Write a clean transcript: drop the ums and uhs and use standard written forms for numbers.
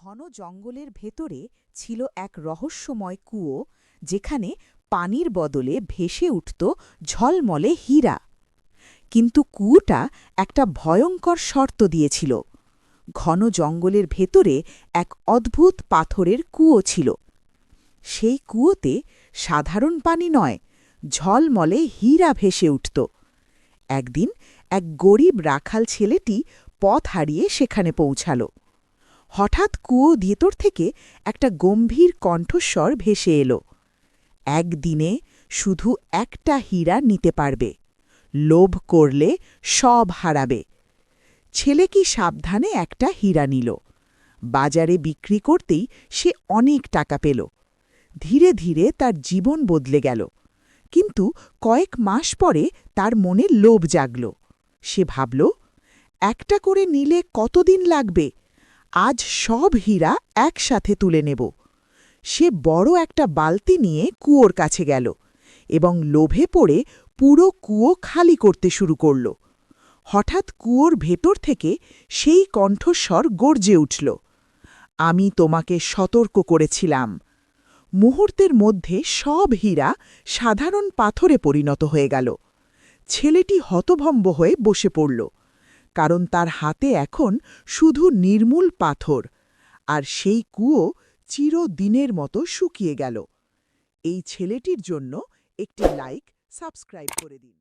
ঘন জঙ্গলের ভেতরে ছিল এক রহস্যময় কুয়ো, যেখানে পানির বদলে ভেসে উঠত ঝলমলে হীরা। কিন্তু কুয়োটা একটা ভয়ঙ্কর শর্ত দিয়েছিল। ঘন জঙ্গলের ভেতরে এক অদ্ভুত পাথরের কুয়ো ছিল। সেই কুয়োতে সাধারণ পানি নয়, ঝলমলে হীরা ভেসে উঠত। একদিন এক গরিব রাখাল ছেলেটি পথ হারিয়ে সেখানে পৌঁছাল। হঠাৎ কুয়ো ভেতর থেকে একটা গম্ভীর কণ্ঠস্বর ভেসে এলো। একদিনে শুধু একটা হীরা নিতে পারবে, লোভ করলে সব হারাবে। ছেলে কি সাবধানে একটা হীরা নিল। বাজারে বিক্রি করতেই সে অনেক টাকা পেল। ধীরে ধীরে তার জীবন বদলে গেল। কিন্তু কয়েক মাস পরে তার মনে লোভ জাগল। সে ভাবল, একটা করে নিলে কতদিন লাগবে, আজ সব হীরা একসাথে তুলে নেব। সে বড় একটা বালতি নিয়ে কুয়োর কাছে গেল এবং লোভে পড়ে পুরো কুয়ো খালি করতে শুরু করল। হঠাৎ কুয়োর ভেতর থেকে সেই কণ্ঠস্বর গর্জে উঠল, আমি তোমাকে সতর্ক করেছিলাম। মুহূর্তের মধ্যে সব হীরা সাধারণ পাথরে পরিণত হয়ে গেল। ছেলেটি হতভম্ব হয়ে বসে পড়ল, কারণ তার হাতে এখন শুধু নির্মূল পাথর, আর সেই কুয়ো চিরদিনের মতো শুকিয়ে গেল। এই ছেলেটির জন্য একটি লাইক, সাবস্ক্রাইব করে দিন।